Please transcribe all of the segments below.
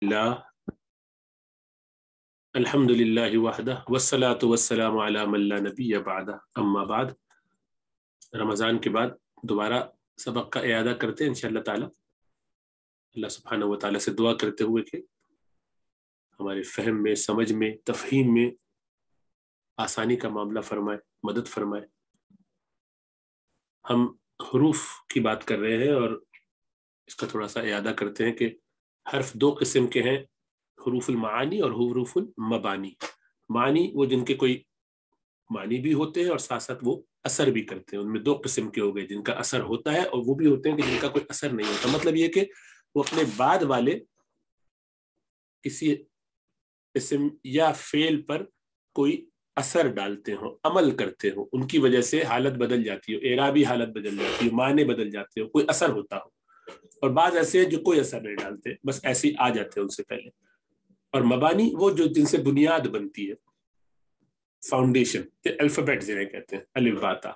اللہ الحمد للہ وحدہ والصلاة والسلام علی من لا نبی بعدہ اما بعد۔ رمضان کے بعد دوبارہ سبق کا اعادہ کرتے ہیں انشاءاللہ تعالی، اللہ سبحانہ و تعالی سے دعا کرتے ہوئے کہ ہمارے فہم میں، سمجھ میں، تفہیم میں آسانی کا معاملہ فرمائے، مدد فرمائے۔ ہم حروف کی بات کر رہے ہیں اور اس کا تھوڑا سا اعادہ کرتے ہیں کہ حرف دو قسم کے ہیں، حروف المعانی اور حروف المبانی۔ معنی وہ جن کے کوئی معنی بھی ہوتے ہیں اور ساتھ ساتھ وہ اثر بھی کرتے ہیں، ان میں دو قسم کے ہو گئے، جن کا اثر ہوتا ہے اور وہ بھی ہوتے ہیں کہ جن کا کوئی اثر نہیں ہوتا۔ مطلب یہ کہ وہ اپنے بعد والے کسی اسم یا فعل پر کوئی اثر ڈالتے ہوں، عمل کرتے ہوں، ان کی وجہ سے حالت بدل جاتی ہو، اعرابی حالت بدل جاتی ہو، معنی بدل جاتے ہو، کوئی اثر ہوتا ہو۔ اور بعض ایسے ہیں جو کوئی اثر نہیں ڈالتے، بس ایسے ہی آ جاتے ہیں ان سے پہلے۔ اور مبانی وہ جو جن سے بنیاد بنتی ہے، فاؤنڈیشن، الفابیٹ جنہیں کہتے ہیں، الف با تا۔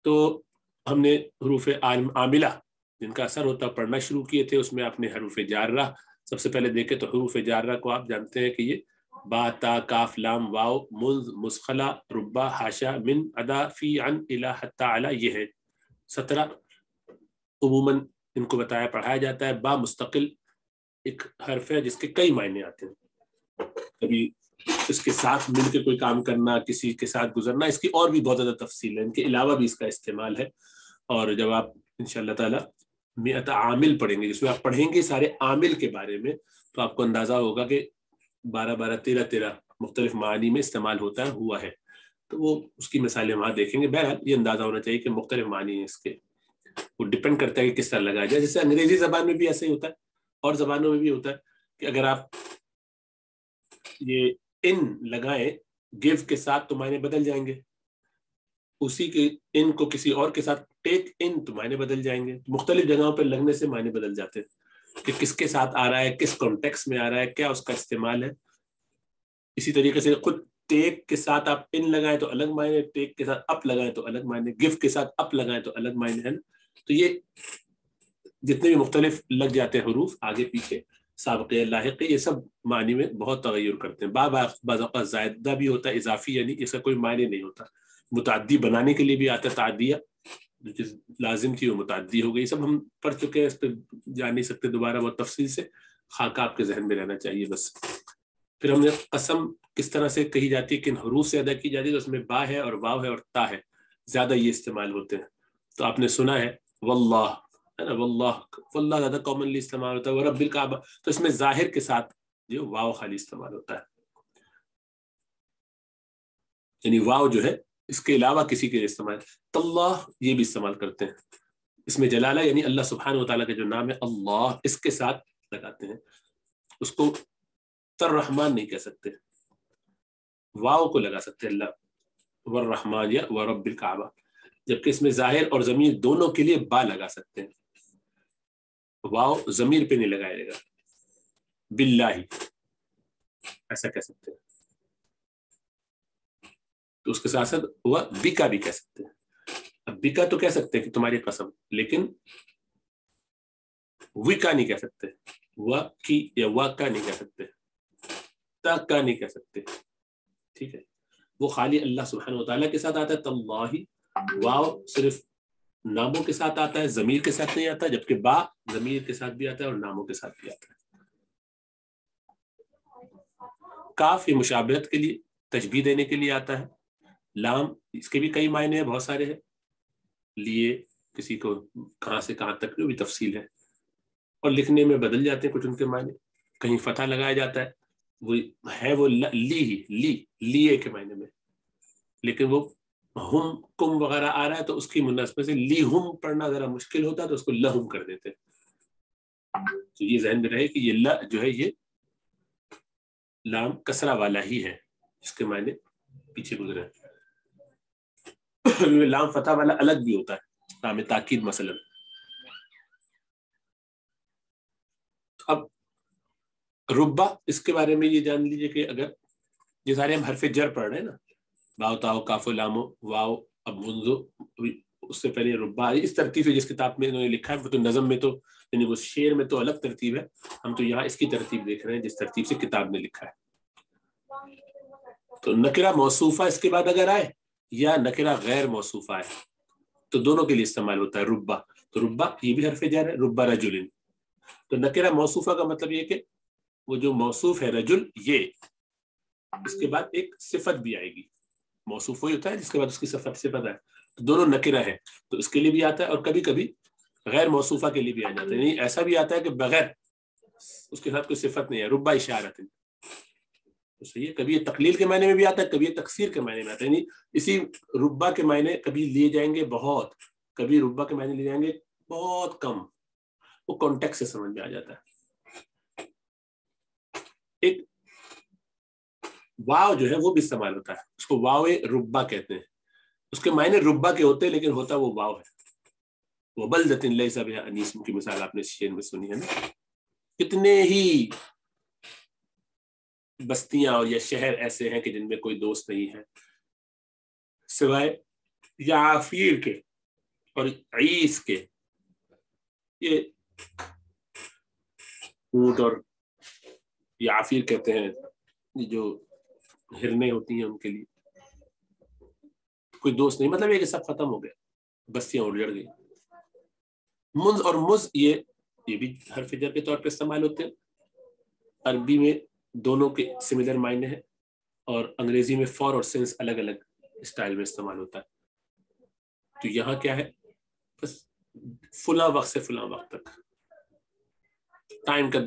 تو ہم نے حروف عاملہ جن کا اثر ہوتا پڑھنا شروع کیے تھے، اس میں آپ نے حروف جارہ سب سے پہلے دیکھے تو حروف جارہ کو آپ جانتے ہیں کہ یہ با تا کاف لام واو منذ مسخلہ ربا حاشا من ادا فی عن الی حتی علی، یہ ہے 17۔ عموماً ان کو بتایا پڑھایا جاتا ہے۔ با مستقل ایک حرف ہے جس کے کئی معنی آتے ہیں، کبھی اس کے ساتھ مل کے کوئی کام کرنا، کسی کے ساتھ گزرنا، اس کی اور بھی بہت زیادہ تفصیل ہے، ان کے علاوہ بھی اس کا استعمال ہے۔ اور جب آپ انشاءاللہ تعالی مئت عامل پڑھیں گے، جس میں آپ پڑھیں گے سارے عامل کے بارے میں، تو آپ کو اندازہ ہوگا کہ 12 13 مختلف معانی میں استعمال ہوتا ہے، ہوا ہے۔ تو وہ اس کی مثالیں وہاں دیکھیں گے۔ بہرحال یہ اندازہ ہونا چاہیے کہ مختلف معانی ہیں اس کے، وہ ڈپینڈ کرتا ہے کہ کس طرح لگایا جائے۔ جیسے انگریزی زبان میں بھی ایسے ہی ہوتا ہے اور زبانوں میں بھی ہوتا ہے کہ اگر آپ یہ ان لگائیں گیو کے ساتھ تو معنی بدل جائیں گے، اسی کے ان کو کسی اور کے ساتھ ٹیک ان تو معنی بدل جائیں گے۔ مختلف جگہوں پہ لگنے سے معنی بدل جاتے ہیں کہ کس کے ساتھ آ رہا ہے، کس کانٹیکس میں آ رہا ہے، کیا اس کا استعمال ہے۔ اسی طریقے سے خود ٹیک کے ساتھ آپ ان لگائیں تو الگ معنی، ٹیک کے ساتھ اپ لگائیں تو الگ معنی، گیو کے ساتھ اپ لگائیں تو الگ معنی ہے نا۔ تو یہ جتنے بھی مختلف لگ جاتے ہیں حروف آگے پیچھے، سابقے لاحقے، یہ سب معنی میں بہت تغیر کرتے ہیں۔ بعض اوقات زائدہ بھی ہوتا ہے، اضافی، یعنی اس کا کوئی معنی نہیں ہوتا۔ متعدی بنانے کے لیے بھی آتا ہے، تعدیہ جو چیز لازم تھی وہ متعدی ہو گئی۔ سب ہم پڑھ چکے ہیں، اس پہ جان نہیں سکتے دوبارہ بہت تفصیل سے، خاکہ آپ کے ذہن میں رہنا چاہیے بس۔ پھر ہم نے قسم کس طرح سے کہی جاتی ہے، کن حروف سے ادا کی جاتی ہے، تو اس میں با ہے اور واو ہے اور تا ہے، زیادہ یہ استعمال ہوتے ہیں۔ تو آپ نے سنا ہے واللہ، ہے نا، واللہ زیادہ کامنلی استعمال ہوتا ہے۔ ورب الکعبہ، تو اس میں ظاہر کے ساتھ جو واو خالی استعمال ہوتا ہے، یعنی واو جو ہے اس کے علاوہ کسی کے لیے استعمال۔ اللہ یہ بھی استعمال کرتے ہیں، اس میں جلالہ یعنی اللہ سبحانہ و تعالیٰ کا جو نام ہے اللہ، اس کے ساتھ لگاتے ہیں۔ اس کو تررحمان نہیں کہہ سکتے، واو کو لگا سکتے اللہ والرحمان یا ورب الکعبہ، جبکہ اس میں ظاہر اور ضمیر دونوں کے لیے با لگا سکتے ہیں۔ واو ضمیر پہ نہیں لگایا جائے گا، باللہ ایسا کہہ سکتے ہیں۔ تو اس کے ساتھ ساتھ وہ بکا بھی کہہ سکتے ہیں۔ اب بکا تو کہہ سکتے ہیں کہ تمہاری قسم، لیکن وکا نہیں کہہ سکتے، و کی یا وا کا نہیں کہہ سکتے، تا کا نہیں کہہ سکتے، ٹھیک ہے۔ وہ خالی اللہ سبحانہ و تعالیٰ کے ساتھ آتا ہے تاللہ، واو صرف ناموں کے ساتھ آتا ہے، ضمیر کے ساتھ نہیں آتا، جبکہ با ضمیر کے ساتھ بھی آتا ہے اور ناموں کے ساتھ بھی آتا ہے۔ کاف یہ مشابہت کے لیے، تشبیہ دینے کے لیے آتا ہے۔ لام اس کے بھی کئی معنی ہیں، بہت سارے ہیں، لیے کسی کو کہاں سے کہاں تک بھی تفصیل ہے، اور لکھنے میں بدل جاتے ہیں کچھ ان کے معنی۔ کہیں فتح لگایا جاتا ہے، وہ ہے وہ لی ہی، لیے کے معنی میں، لیکن وہ ہم کم وغیرہ آ رہا ہے تو اس کی مناسبت سے لی ہم پڑھنا ذرا مشکل ہوتا ہے تو اس کو لہم کر دیتے۔ تو یہ ذہن میں رہے کہ یہ ل جو ہے یہ لام کسرہ والا ہی ہے، اس کے معنی پیچھے گزرے۔ لام فتح والا الگ بھی ہوتا ہے، لام تاکید مثلا۔ اب ربا، اس کے بارے میں یہ جان لیجئے کہ اگر یہ سارے ہم حرف جر پڑھ رہے ہیں نا، باؤ تاؤ کاف لامو واو، اب منذ اس سے پہلے ربا اس ترتیب سے جس کتاب میں انہوں نے لکھا ہے، وہ تو نظم میں تو یعنی وہ شعر میں تو الگ ترتیب ہے، ہم تو یہاں اس کی ترتیب دیکھ رہے ہیں جس ترتیب سے کتاب نے لکھا ہے. تو نکرہ موصوفہ اس کے بعد اگر آئے یا نکرہ غیر موصوفہ آئے تو دونوں کے لیے استعمال ہوتا ہے ربا. تو ربا یہ بھی حرف جر ہے، ربا رجل. تو نکرہ موصوفہ کا مطلب یہ کہ وہ جو موصوف ہے رجل، یہ اس کے بعد ایک صفت بھی آئے گی. موصوف وہی ہوتا ہے جس کے بعد اس کی صفت آئے، تو دونوں نکرہ ہے تو اس کے لیے بھی آتا ہے، اور کبھی کبھی غیر موصوفہ کے لیے بھی آ جاتا ہے. یعنی ایسا بھی آتا ہے کہ بغیر اس کے ساتھ کوئی صفت نہیں ہے، ربا اشارت. تو صحیح ہے، کبھی یہ تقلیل کے معنی میں بھی آتا ہے، کبھی یہ تکثیر کے معنی میں آتا ہے. یعنی اسی ربا کے معنی کبھی لیے جائیں گے بہت، کبھی ربا کے معنی لیے جائیں گے بہت کم. وہ کانٹیکسٹ سے سمجھ میں آ جاتا ہے. ایک واو جو ہے وہ بھی استعمال ہوتا ہے، اس کو واو ربا کہتے ہیں. اس کے معنی ربا کے ہوتے ہیں لیکن ہوتا وہ واو ہے. وہ بلدۃ لیس بہا انیس کی مثال آپ نے شعر میں سنی ہے نا. کتنے ہی بستیاں اور یا شہر ایسے ہیں کہ جن میں کوئی دوست نہیں ہے سوائے یعفیر کے اور عیس کے. یہ اونٹ اور یعفیر کہتے ہیں جو ہرنیں ہوتی ہیں، ان کے لیے کوئی دوست نہیں. مطلب یہ کہ سب ختم ہو گئے، بستیاں اجڑ گئی. منز اور مز یہ بھی حرف جر کے طور پہ استعمال ہوتے ہیں. عربی میں دونوں کے سملر معنی ہیں، اور انگریزی میں فور اور سنس الگ الگ اسٹائل میں استعمال ہوتا ہے. تو یہاں کیا ہے، بس فلاں وقت سے فلاں وقت تک ٹائم کا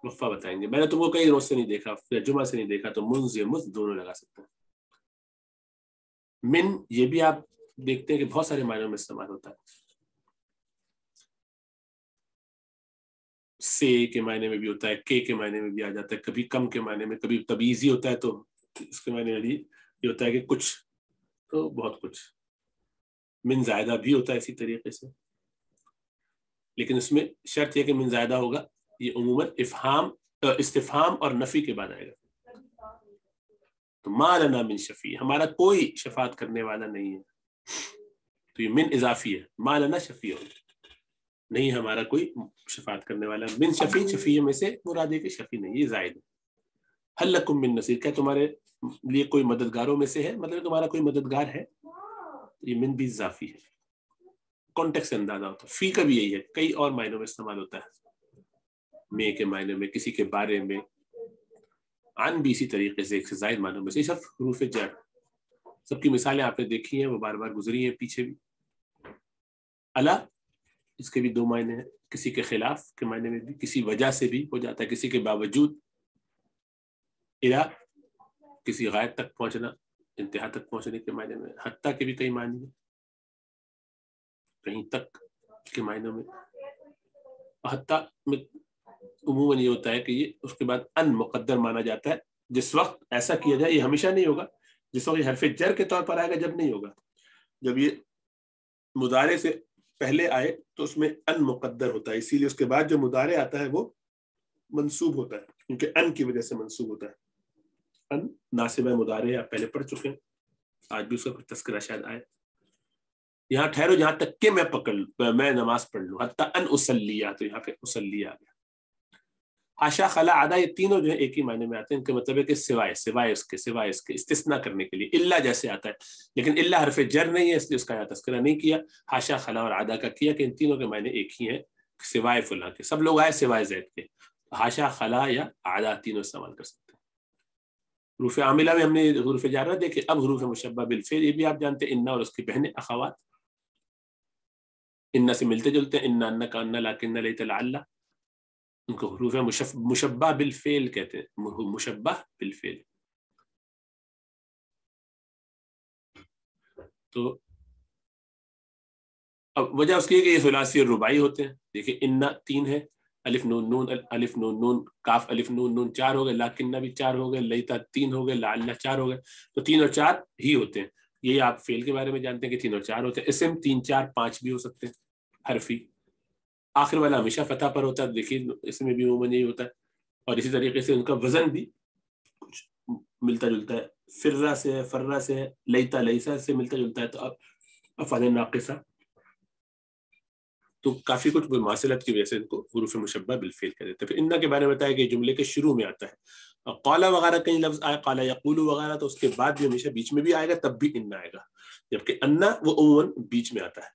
وقفہ بتائیں گے. میں نے تم کو کئی روز سے نہیں دیکھا، جمعہ سے نہیں دیکھا، تو منز یا مز دونوں لگا سکتے ہیں. من یہ بھی آپ دیکھتے ہیں کہ بہت سارے معنیوں میں استعمال ہوتا ہے. سے کے معنی میں بھی ہوتا ہے، کے معنی میں بھی آ جاتا ہے، کبھی کم کے معنی میں، کبھی تبعیضی ہوتا ہے تو اس کے معنی میں بھی یہ ہوتا ہے کہ کچھ، تو بہت کچھ. من زائدہ بھی ہوتا ہے اسی طریقے سے، لیکن اس میں شرط یہ کہ من زائدہ ہوگا یہ عموماً استفہام اور نفی کے بعد آئے گا. تو ما لنا من شفیع، ہمارا کوئی شفاعت کرنے والا نہیں ہے. تو یہ من اضافی ہے، ما لنا شفیع نہیں ہمارا کوئی شفاعت کرنے والا. من شفیع، شفیع میں سے مراد ہے کہ شفیع نہیں، یہ زائد ہے. حل لکم من نصیر، کیا تمہارے لیے کوئی مددگاروں میں سے ہے، مطلب تمہارا کوئی مددگار ہے. یہ من بھی اضافی ہے، کانٹیکسٹ سے اندازہ ہوتا ہے. فی کا بھی یہی ہے، کئی اور معنوں میں استعمال ہوتا ہے. میں کے معنی میں، کسی کے بارے میں. عن بھی اسی طریقے سے، ایک سے زائد معنوں میں سے. سب حروف جر، سب کی مثالیں آپ نے دیکھی ہیں، وہ بار بار گزری ہیں پیچھے بھی. الا اس کے بھی دو معنی ہیں، کسی کے خلاف کے معنی میں بھی، کسی وجہ سے بھی ہو جاتا ہے، کسی کے باوجود. الا کسی غائب تک پہنچنا، انتہا تک پہنچنے کے معنی میں. حتیٰ کے بھی کئی معنی ہیں، کہیں تک کے معنوں میں. حتیٰ میں عموماً یہ ہوتا ہے کہ یہ اس کے بعد ان مقدر مانا جاتا ہے. جس وقت ایسا کیا جائے، یہ ہمیشہ نہیں ہوگا. جس وقت یہ حرف جر کے طور پر آئے گا جب نہیں ہوگا. جب یہ مضارع سے پہلے آئے تو اس میں ان مقدر ہوتا ہے، اسی لیے اس کے بعد جو مضارع آتا ہے وہ منصوب ہوتا ہے، کیونکہ ان کی وجہ سے منصوب ہوتا ہے. ان ناصب مضارع آپ پہلے پڑھ چکے ہیں، آج بھی اس کا کچھ تذکرہ شاید آئے. یہاں ٹھہرو جہاں تک کہ میں نماز پڑھ لوں. حتیٰ ان اسلیہ، تو یہاں پہ اسلیہ آ گیا. حاشا خلا عدا، یہ تینوں جو ہے ایک ہی معنی میں آتے ہیں. ان کا مطلب ہے کہ سوائے اس کے استثناء کرنے کے لیے. الا جیسے آتا ہے، لیکن الا حرف جر نہیں ہے، اس لیے اس کا یہاں تذکرہ نہیں کیا. حاشا خلا اور عدا کا کیا کہ ان تینوں کے معنی ایک ہی ہیں، سوائے فلاں کے. سب لوگ آئے سوائے زید کے. حاشا خلا یا عدا تینوں استعمال کر سکتے ہیں. حروف عاملہ میں ہم نے حروف جارہ دیکھے. اب حروف مشبہ بالفعل، یہ بھی آپ جانتے ہیں، انا اور اس کی بہنیں اخوات. انا سے ملتے جلتے ہیں، انا انکا انا لاکن لیت لعل، ان کو حروف مشبہ بالفعل کہتے ہیں. مشبہ بالفعل. تو اب وجہ اس کی ہے کہ یہ ثلاثی اور رباعی ہوتے ہیں. دیکھیں انا 3 ہے، الف نون نون، الف نون نون، کاف الف نون نون 4 ہو گئے، لاکنہ بھی 4 ہو گئے، لیتا 3 ہو گئے، لعل 4 ہو گئے. تو 3 اور 4 ہی ہوتے ہیں. یہ آپ فعل کے بارے میں جانتے ہیں کہ 3 اور 4 ہوتے ہیں. اسم 3 4 5 بھی ہو سکتے ہیں حرفی. آخر والا ہمیشہ فتح پر ہوتا ہے، دیکھیے اس میں بھی عموماً یہی ہوتا ہے. اور اسی طریقے سے ان کا وزن بھی کچھ ملتا جلتا ہے. فرہ سے ہے، فرہ سے ہے، لیتا لیسا سے ملتا جلتا ہے. تو اب افعال ناقصہ تو کافی کچھ مماثلت کی وجہ سے ان کو حروف مشبہ بالفعل کہہ دیتے ہیں. پھر انا کے بارے میں بتایا کہ جملے کے شروع میں آتا ہے. اور قالا وغیرہ کہیں لفظ آئے، قالا یقول وغیرہ، تو اس کے بعد بھی ہمیشہ بیچ میں بھی آئے گا، تب بھی انا آئے گا. جبکہ انا وہ عموماً بیچ میں آتا ہے،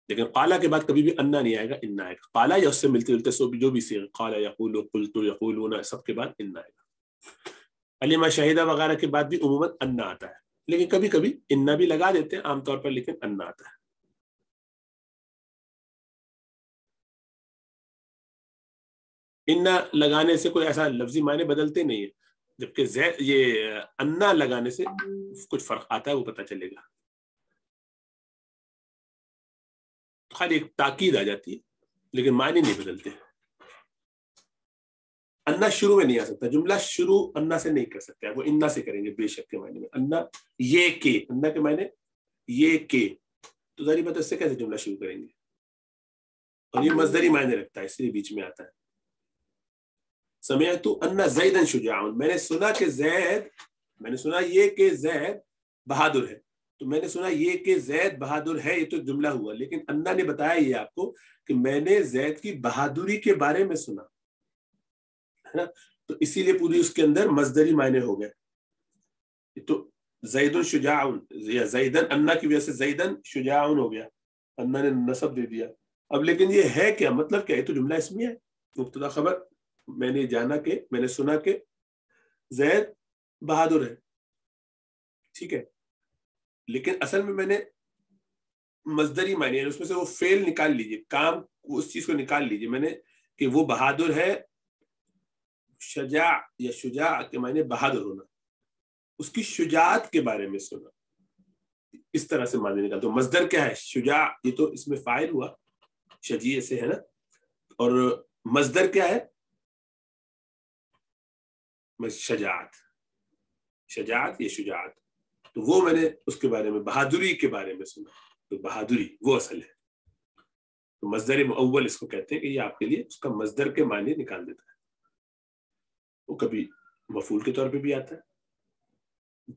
لیکن قالا کے بعد کبھی بھی انا نہیں آئے گا، انا آئے گا. قالا یا اس سے ملتے جلتے جو بھی صیغے، قالا یقول، قلت یقولون، سب کے بعد انا آئے گا. علم شہیدہ وغیرہ کے بعد بھی عموماً انا آتا ہے، لیکن کبھی کبھی انا بھی لگا دیتے ہیں عام طور پر، لیکن انا آتا ہے. انا لگانے سے کوئی ایسا لفظی معنی بدلتے نہیں ہے، جبکہ یہ انا لگانے سے کچھ فرق آتا ہے، وہ پتہ چلے گا. خالی ایک تاکید آ جاتی ہے لیکن معنی نہیں بدلتے. انا شروع میں نہیں آ سکتا، جملہ شروع انا سے نہیں کر سکتے، وہ انا سے کریں گے بے شک کے معنی میں. انا یہ کہ، انا کے معنی یہ کہ، تو ظاہر بات اس سے کیسے جملہ شروع کریں گے؟ اور یہ مصدری معنی رکھتا ہے، اس لیے بیچ میں آتا ہے. سمعت ان زیدا شجاع، میں نے سنا کہ زید، میں نے سنا یہ کہ زید بہادر ہے. تو میں نے سنا یہ کہ زید بہادر ہے، یہ تو جملہ ہوا، لیکن انا نے بتایا یہ آپ کو کہ میں نے زید کی بہادری کے بارے میں سنا ہے نا. تو اسی لیے پوری اس کے اندر مصدری معنی ہو گئے. تو زید شجاع یا زیدن، انا کی وجہ سے زیدن شجاع ہو گیا، انا نے نصب دے دیا. اب لیکن یہ ہے کیا مطلب، کیا یہ تو جملہ اسمی ہے، مبتدا خبر. میں نے جانا کہ، میں نے سنا کہ زید بہادر ہے، ٹھیک ہے، لیکن اصل میں نے مصدری معنی ہے، اس میں سے وہ فعل نکال لیجئے، کام اس چیز کو نکال لیجئے. میں نے کہ وہ بہادر ہے، شجاع یا شجاع کے معنی بہادر ہونا، اس کی شجاعت کے بارے میں سنا، اس طرح سے معنی نکال. تو مصدر کیا ہے؟ شجاع، یہ تو اس میں فاعل ہوا، شجیع سے ہے نا. اور مصدر کیا ہے؟ شجاعت، شجاعت یا شجاعت. تو وہ میں نے اس کے بارے میں، بہادری کے بارے میں سنا. تو بہادری وہ اصل ہے. تو مصدر مؤول اس کو کہتے ہیں کہ یہ آپ کے لیے اس کا مصدر کے معنی نکال دیتا ہے. وہ کبھی مفعول کے طور پہ بھی آتا ہے،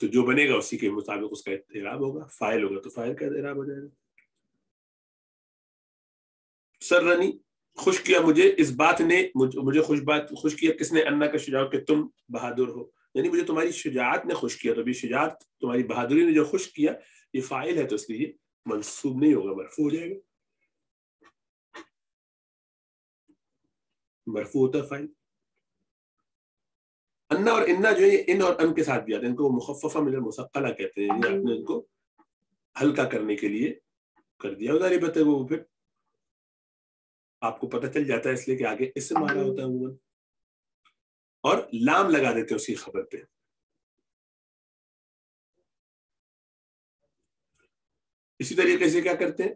تو جو بنے گا اسی کے مطابق اس کا اعراب ہوگا. فاعل ہوگا تو فاعل کا اعراب ہو جائے گا. سرنی، خوش کیا مجھے، اس بات نے مجھے خوش کیا، کس نے؟ انا کا شجاع، کہ تم بہادر ہو، یعنی مجھے تمہاری شجاعت نے خوش کیا. تو بھی شجاعت، تمہاری بہادری نے جو خوش کیا، یہ فاعل ہے، تو اس لیے منصوب نہیں ہوگا، مرفوع ہو جائے گا. مرفوع ہوتا ہے فاعل. انا اور انا جو ہے یہ ان اور ان کے ساتھ بھی آتے ہیں، ان کو مخففہ من المثقلہ کہتے ہیں، یعنی آپ نے ان کو ہلکا کرنے کے لیے کر دیا. ادھر بات ہے وہ پھر آپ کو پتہ چل جاتا ہے، اس لیے کہ آگے اسم آ رہا ہوتا ہے عموماً، اور لام لگا دیتے ہیں اسی خبر پہ. اسی طریقے سے کیا کرتے ہیں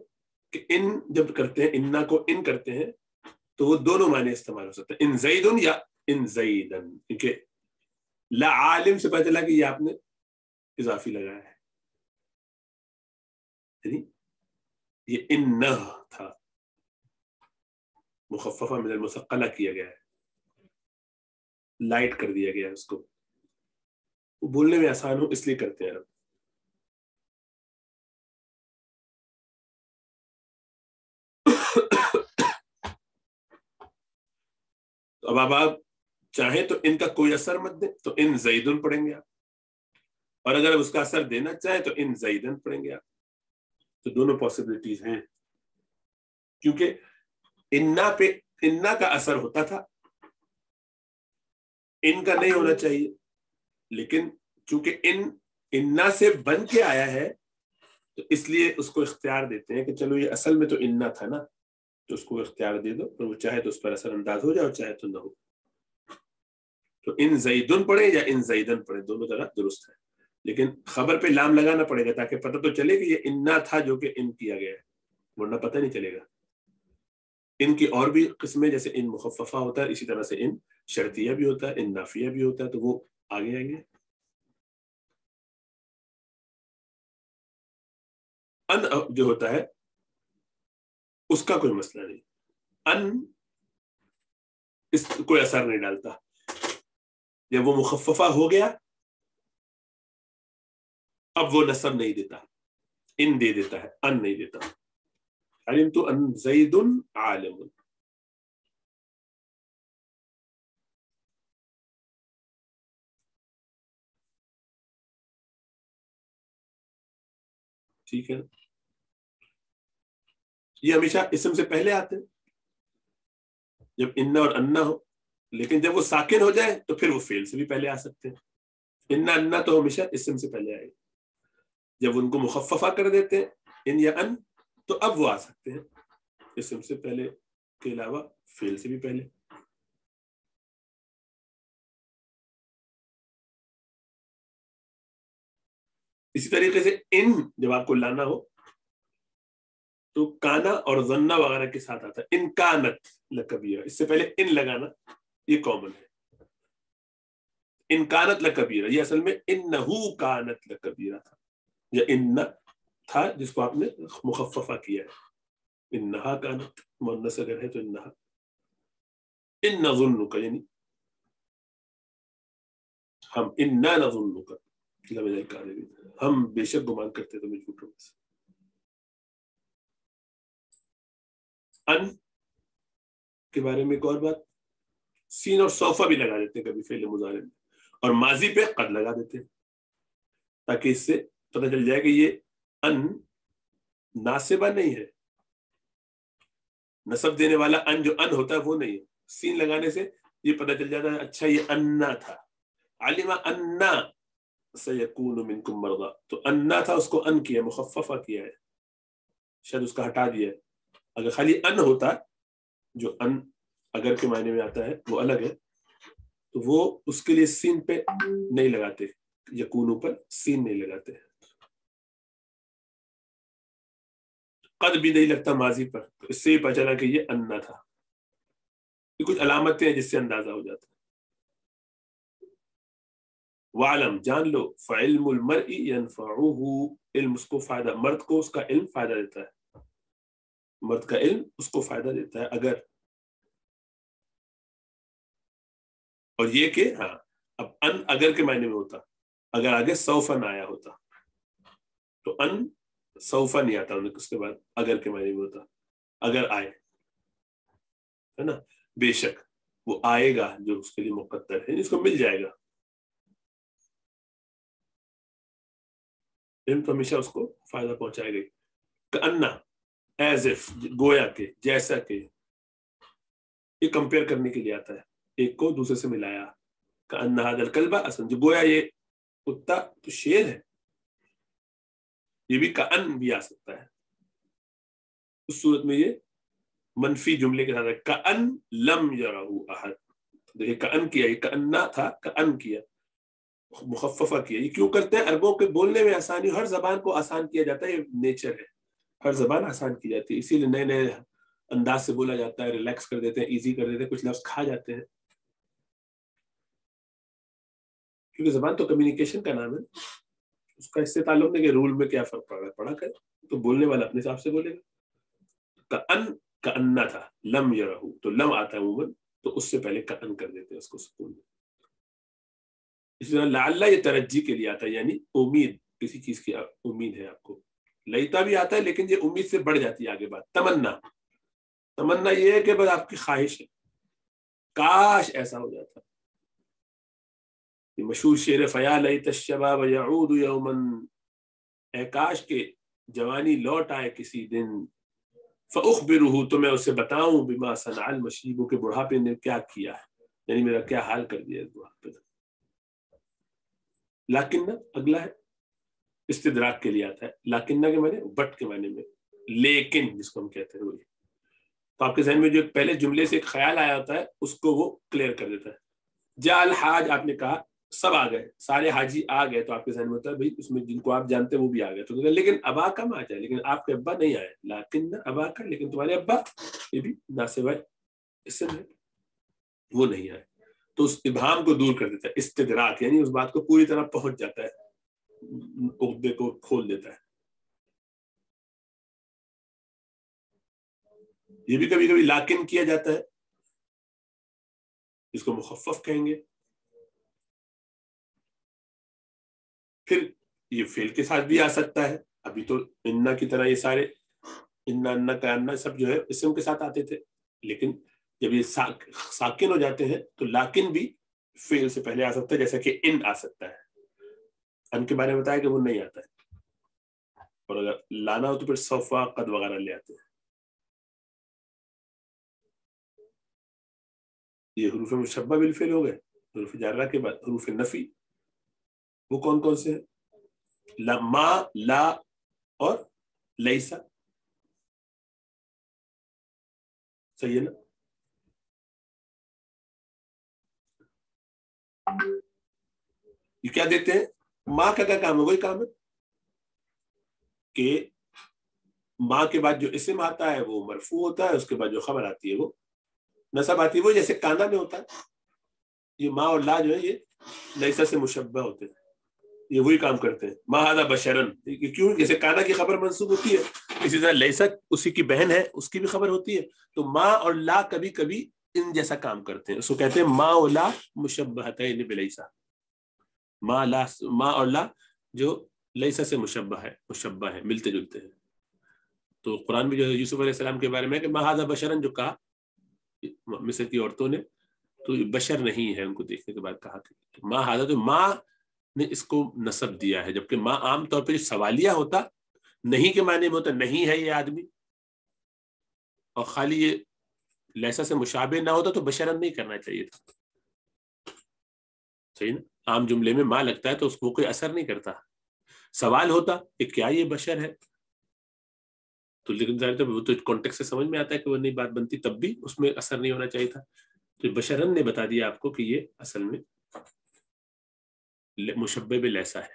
کہ ان جب کرتے ہیں، انا کو ان کرتے ہیں، تو وہ دونوں معنی استعمال ہو سکتے ہیں، ان زیدن یا ان زیدن، کیونکہ لا عالم سے پتہ چلا کہ یہ آپ نے اضافی لگایا ہے، یعنی یہ ان تھا، مخففہ من المثقلہ کیا گیا ہے، لائٹ کر دیا گیا ہے اس کو، وہ بولنے میں آسان ہو اس لیے کرتے ہیں. اب آپ چاہیں تو ان کا کوئی اثر مت دیں، تو ان زیدن پڑھیں گے آپ، اور اگر اس کا اثر دینا چاہیں تو ان زیدن پڑھیں گے آپ. تو دونوں پاسبلٹیز ہیں، کیونکہ انا پہ انا کا اثر ہوتا تھا، ان کا نہیں ہونا چاہیے، لیکن چونکہ انا سے بن کے آیا ہے تو اس لیے اس کو اختیار دیتے ہیں کہ چلو یہ اصل میں تو انا تھا نا، تو اس کو اختیار دے دو، اور وہ چاہے تو اس پر اثر انداز ہو جائے اور چاہے تو نہ ہو. تو ان زیدن پڑھیں یا ان زیدن پڑھیں، دونوں طرح درست ہے، لیکن خبر پہ لام لگانا پڑے گا تاکہ پتہ تو چلے کہ یہ انا تھا جو کہ ان کیا گیا ہے، ورنہ پتہ نہیں چلے گا. ان کی اور بھی قسمیں، جیسے ان مخففہ ہوتا ہے، اسی طرح سے ان شرطیہ بھی ہوتا ہے، ان نافیہ بھی ہوتا ہے، تو وہ آگے آئیں گے. ان جو ہوتا ہے اس کا کوئی مسئلہ نہیں، ان اس کوئی اثر نہیں ڈالتا. جب وہ مخففہ ہو گیا اب وہ نصب نہیں دیتا، ان دے دیتا ہے، ان نہیں دیتا. علمت ان زید عالم. ٹھیک ہے، یہ ہمیشہ اسم سے پہلے آتے ہیں جب انا اور انا ہو، لیکن جب وہ ساکن ہو جائے تو پھر وہ فعل سے بھی پہلے آ سکتے ہیں. انا انا تو ہمیشہ اسم سے پہلے آئے. جب ان کو مخففہ کر دیتے ہیں ان یا ان، تو اب وہ آ سکتے ہیں اسم سے پہلے کے علاوہ فعل سے بھی پہلے. اسی طریقے سے ان جب آپ کو لانا ہو تو کانا اور ظنہ وغیرہ کے ساتھ آتا ہے. ان کانت لکبیرہ، اس سے پہلے ان لگانا یہ کامن ہے. ان کانت لکبیرہ یہ اصل میں انہو کانت لکبیرہ تھا، یا ان تھا جس کو آپ نے مخففہ کیا ہے. انہا کانت مؤنث اگر ہے تو انہا. ان نظنک یعنی ہم، انا نظنک لمن الکاذبین، ہم بے شک گمان کرتے تمہیں جھوٹوں میں سے. ان کے بارے میں ایک اور بات، سین اور سوفا بھی لگا دیتے ہیں کبھی فعل مضارع میں، اور ماضی پہ قد لگا دیتے ہیں تاکہ اس سے پتہ چل جائے کہ یہ ان ناصبہ نہیں ہے، نصب دینے والا ان جو ان ہوتا ہے وہ نہیں ہے. سین لگانے سے یہ پتہ چل جاتا ہے اچھا یہ انا تھا. علم انا سیکون منکم مرضی، تو انا تھا اس کو ان کیا، مخففہ کیا ہے، شاید اس کا ہٹا دیا ہے. اگر خالی ان ہوتا جو ان اگر کے معنی میں آتا ہے وہ الگ ہے، تو وہ اس کے لیے سین پہ نہیں لگاتے، یکونوں پر سین نہیں لگاتے. قد بھی نہیں لگتا ماضی پر، تو اس سے ہی پتہ چلا کہ یہ انا تھا. یہ کچھ علامتیں ہیں جس سے اندازہ ہو جاتا ہے. وعلم جان لو، فعلم المرء ينفعه، علم اس کو فائدہ، مرد کو اس کا علم فائدہ دیتا ہے، مرد کا علم اس کو فائدہ دیتا ہے اگر، اور یہ کہ ہاں اب ان اگر کے معنی میں ہوتا، اگر آگے سوفا نہ آیا ہوتا تو ان سوفا نہیں آتا اس کے بعد اگر کے معنی میں ہوتا. اگر آئے ہے نا، بے شک وہ آئے گا جو اس کے لیے مقدر ہے، جس کو مل جائے گا. علم تو ہمیشہ اس کو فائدہ پہنچائے گا. کأنہ ایز اف، گویا کے، جیسا کہ، یہ کمپیئر کرنے کے لیے آتا ہے، ایک کو دوسرے سے ملایا. کأن ھذا الکلب اسد، جو گویا یہ کتا تو شیر ہے، یہ بھی کأن بھی آ سکتا ہے. اس صورت میں یہ منفی جملے کے ساتھ ہے، کأن لم یرہ احد. دیکھیں کأن کیا، یہ کأنہ تھا کأن کیا، مخففہ کیا. یہ کیوں کرتے ہیں؟ عربوں کے بولنے میں آسانی، ہر زبان کو آسان کیا جاتا ہے، یہ نیچر ہے، ہر زبان آسان کی جاتی ہے، اسی لیے نئے نئے انداز سے بولا جاتا ہے، ریلیکس کر دیتے ہیں، ایزی کر دیتے ہیں، کچھ لفظ کھا جاتے ہیں، کیونکہ زبان تو کمیونیکیشن کا نام ہے. اس کا اس سے تعلق نہیں کہ رول میں کیا فرق پڑا کرے، تو بولنے والا اپنے حساب سے بولے گا. کأن کأنہ تھا، لم یرہ تو لم آتا ہے عموماً، تو اس سے پہلے کأن کر دیتے ہیں اس کو سکون میں. اس طرح لعل یہ ترجی کے لیے آتا ہے، یعنی امید، کسی چیز کی امید ہے آپ کو. لیتا بھی آتا ہے لیکن یہ امید سے بڑھ جاتی ہے آگے بات. تمنا، تمنا یہ ہے کہ بس آپ کی خواہش ہے، کاش ایسا ہو جاتا. یہ مشہور شعر فیا لیت الشباب یعود یوما، اے کاش کے جوانی لوٹ آئے کسی دن. فاخبرہ، تو میں اسے بتاؤں، بما صنع المشیب، کہ بڑھاپے نے کیا کیا ہے، یعنی میرا کیا حال کر دیا اس بڑھاپے نے. لیکن اگلا ہے استدراک کے لیے آتا ہے. لیکن کے معنی بٹ کے معنی میں، لیکن جس کو ہم کہتے ہیں وہی. تو آپ کے ذہن میں جو پہلے جملے سے ایک خیال آیا ہوتا ہے اس کو وہ کلیئر کر دیتا ہے. جاء الحاج، آپ نے کہا سب آ گئے، سارے حاجی آ گئے، تو آپ کے ذہن میں ہوتا ہے بھائی اس میں جن کو آپ جانتے ہیں وہ بھی آ گئے، تو لیکن ابا کم آ جائے، لیکن آپ کے ابا نہیں آئے. لیکن ابا کا، لیکن تمہارے ابا، یہ بھی ناصب ہے، اس سے وہ نہیں آئے. تو اس ابہام کو دور کر دیتا ہے استدراک، یعنی اس بات کو پوری طرح پہنچ جاتا ہے، عقدے کو کھول دیتا ہے. یہ بھی کبھی کبھی لیکن کیا جاتا ہے، اس کو مخفف کہیں گے. پھر یہ فعل کے ساتھ بھی آ سکتا ہے، ابھی تو انا کی طرح یہ سارے انا انا کا انا سب جو ہے اسم کے ساتھ آتے تھے، لیکن جب یہ ساکن ہو جاتے ہیں تو لاکن بھی فعل سے پہلے آ سکتا ہے، جیسا کہ ان آ سکتا ہے. ان کے بارے میں بتایا کہ وہ نہیں آتا ہے، اور اگر لانا ہو تو پھر صوفا قد وغیرہ لے آتے ہیں. یہ حروف مشبہ بالفعل ہو گئے. حروف جارہ کے بعد حروف نفی وہ کون کون سے ہیں؟ ما، لا اور لیسا. صحیح ہے نا؟ یہ کیا دیتے ہیں؟ ماں کا کیا کام ہے؟ وہی کام ہے کہ ماں کے بعد جو اسم آتا ہے وہ مرفوع ہوتا ہے، اس کے بعد جو خبر آتی ہے وہ نصب آتی ہے. وہ جیسے کانا میں ہوتا ہے، یہ ماں اور لا جو ہے یہ لیسا سے مشبہ ہوتے ہیں، یہ وہی کام کرتے ہیں. ما ھذا بشرن، کیوں؟ جیسے کانا کی خبر منصوب ہوتی ہے، اسی طرح لیسا اسی کی بہن ہے، اس کی بھی خبر ہوتی ہے. تو ماں اور لا کبھی کبھی ان جیسا کام کرتے ہیں، اس کو کہتے ہیں ما و لا مشبہتین بلیسا. ماں اور لا جو لیسا سے مشبہ ہے، ملتے جلتے ہیں. تو قرآن میں جو یوسف علیہ السلام کے بارے میں کہ ما ھذا بشرن جو کہا مصر کی عورتوں نے، تو بشر نہیں ہے. ان کو دیکھنے کے بعد کہا کہ ما ھذا، تو ماں نے اس کو نسب دیا ہے، جبکہ ماں عام طور پہ سوالیہ ہوتا نہیں کے معنی میں ہوتا نہیں ہے یہ آدمی، اور خالی یہ لیسا سے مشابہ نہ ہوتا تو بشرن نہیں کرنا چاہیے تھا. صحیح نا؟ عام جملے میں ماں لگتا ہے تو اس کو کوئی اثر نہیں کرتا. سوال ہوتا کہ کیا یہ بشر ہے، تو لیکن وہ تو کانٹیکس سے سمجھ میں آتا ہے کہ وہ نہیں بات بنتی، تب بھی اس میں اثر نہیں ہونا چاہیے تھا. تو بشرن نے بتا دیا آپ کو کہ یہ اصل میں مشبہ بلیسا ہے.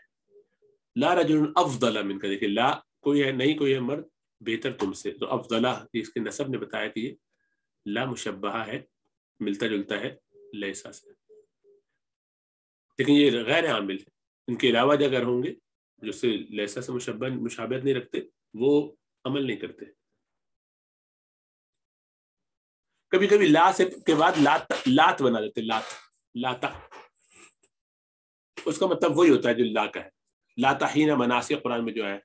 لا رجل افضل من کا، دیکھیے لا کوئی ہے نہیں، کوئی ہے مرد بہتر تم سے، تو افضلہ اس کے نسب نے بتایا کہ یہ لا مشبہ ہے، ملتا جلتا ہے لیسا سے. لیکن یہ غیر عامل ہے، ان کے علاوہ اگر ہوں گے جو سے لیسا سے مشابہت نہیں رکھتے وہ عمل نہیں کرتے. کبھی کبھی لا سے کے بعد لات بنا دیتے، لاتا، اس کا مطلب وہی ہوتا ہے جو لا کا ہے. لاتا حین مناسی قرآن میں جو ہے